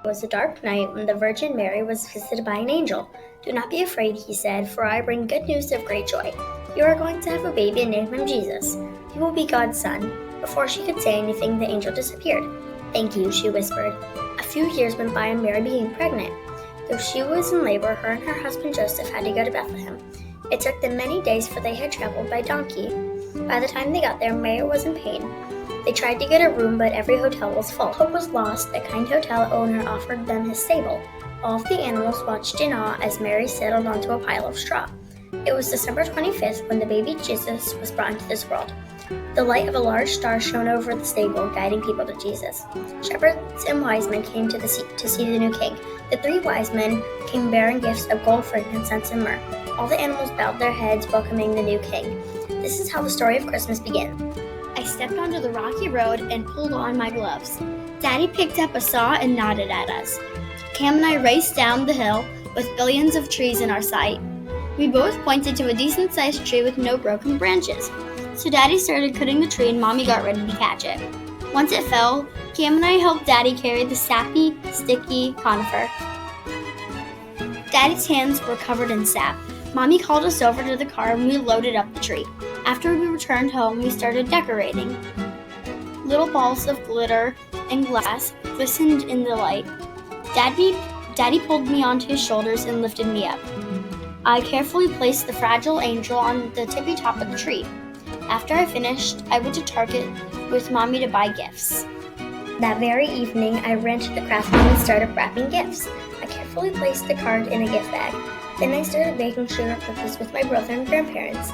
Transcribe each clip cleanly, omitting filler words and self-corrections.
It was a dark night when the Virgin Mary was visited by an angel. "Do not be afraid," he said, "for I bring good news of great joy. You are going to have a baby and name him Jesus. He will be God's son." Before she could say anything, the angel disappeared. "Thank you," she whispered. A few years went by and Mary became pregnant. Though she was in labor, her and her husband Joseph had to go to Bethlehem. It took them many days, for they had traveled by donkey. By the time they got there, Mary was in pain. They tried to get a room, but every hotel was full. Hope was lost. The kind hotel owner offered them his stable. All of the animals watched in awe as Mary settled onto a pile of straw. It was December 25th when the baby Jesus was brought into this world. The light of a large star shone over the stable, guiding people to Jesus. Shepherds and wise men came to see the new king. The 3 wise men came bearing gifts of gold, frankincense, and myrrh. All the animals bowed their heads, welcoming the new king. This is how the story of Christmas begins. I stepped onto the rocky road and pulled on my gloves. Daddy picked up a saw and nodded at us. Cam and I raced down the hill with billions of trees in our sight. We both pointed to a decent-sized tree with no broken branches. So Daddy started cutting the tree and Mommy got ready to catch it. Once it fell, Cam and I helped Daddy carry the sappy, sticky conifer. Daddy's hands were covered in sap. Mommy called us over to the car and we loaded up the tree. After we returned home, we started decorating. Little balls of glitter and glass glistened in the light. Daddy pulled me onto his shoulders and lifted me up. I carefully placed the fragile angel on the tippy top of the tree. After I finished, I went to Target with Mommy to buy gifts. That very evening, I ran to the craft room and started wrapping gifts. I carefully placed the card in a gift bag. Then I started baking sugar cookies with my brother and grandparents.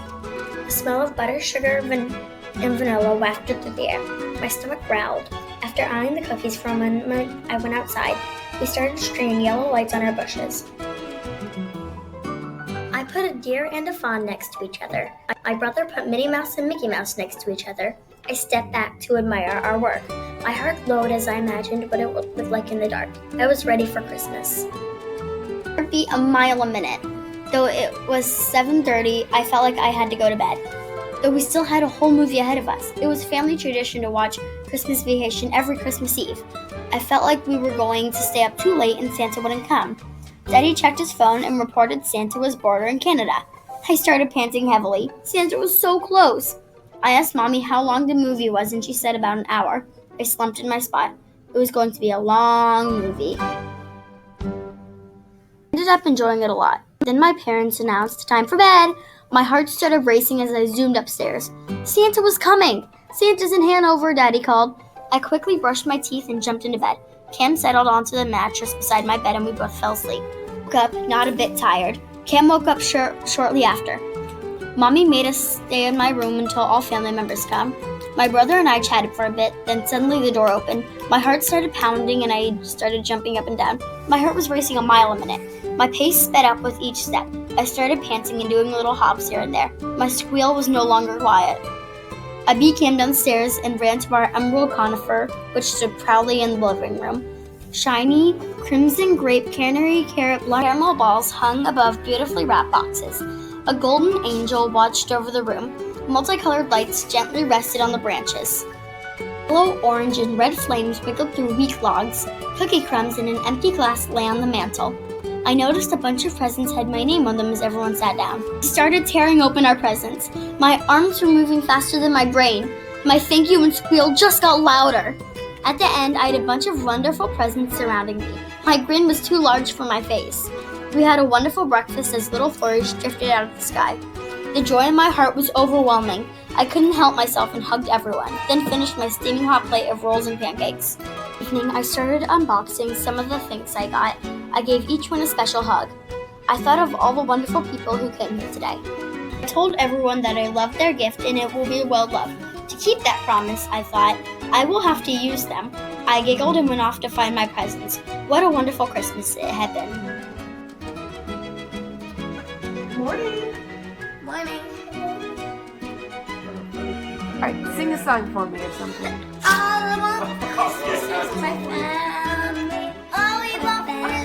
The smell of butter, sugar, and vanilla wafted through the air. My stomach growled. After eyeing the cookies for a moment, I went outside. We started stringing yellow lights on our bushes. I put a deer and a fawn next to each other. My brother put Minnie Mouse and Mickey Mouse next to each other. I stepped back to admire our work. My heart glowed as I imagined what it would look like in the dark. I was ready for Christmas. It would be a mile a minute. Though it was 7:30, I felt like I had to go to bed. Though we still had a whole movie ahead of us. It was family tradition to watch Christmas Vacation every Christmas Eve. I felt like we were going to stay up too late and Santa wouldn't come. Daddy checked his phone and reported Santa was bordering Canada. I started panting heavily. Santa was so close. I asked Mommy how long the movie was and she said about an hour. I slumped in my spot. It was going to be a long movie. I ended up enjoying it a lot. Then my parents announced time for bed. My heart started racing as I zoomed upstairs. Santa was coming! Santa's in Hanover, Daddy called. I quickly brushed my teeth and jumped into bed. Cam settled onto the mattress beside my bed and we both fell asleep. I woke up, not a bit tired. Cam woke up shortly after. Mommy made us stay in my room until all family members come. My brother and I chatted for a bit, then suddenly the door opened. My heart started pounding and I started jumping up and down. My heart was racing a mile a minute. My pace sped up with each step. I started panting and doing little hops here and there. My squeal was no longer quiet. I beat Cam downstairs and ran to our emerald conifer, which stood proudly in the living room. Shiny, crimson grape, canary, carrot, black caramel balls hung above beautifully wrapped boxes. A golden angel watched over the room. Multicolored lights gently rested on the branches. Yellow, orange, and red flames wiggled through weak logs. Cookie crumbs in an empty glass lay on the mantel. I noticed a bunch of presents had my name on them as everyone sat down. I started tearing open our presents. My arms were moving faster than my brain. My thank you and squeal just got louder. At the end, I had a bunch of wonderful presents surrounding me. My grin was too large for my face. We had a wonderful breakfast as little flurries drifted out of the sky. The joy in my heart was overwhelming. I couldn't help myself and hugged everyone, then finished my steaming hot plate of rolls and pancakes. Evening, I started unboxing some of the things I got. I gave each one a special hug. I thought of all the wonderful people who came here today. I told everyone that I loved their gift and it will be well loved. To keep that promise, I thought, I will have to use them. I giggled and went off to find my presents. What a wonderful Christmas it had been. Morning. Morning. All right, sing a song for me or something. All I want for Christmas is my family. Oh, we want family.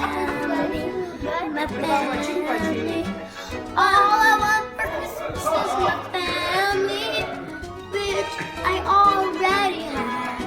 My family. All I want for Christmas is my family, which I already have.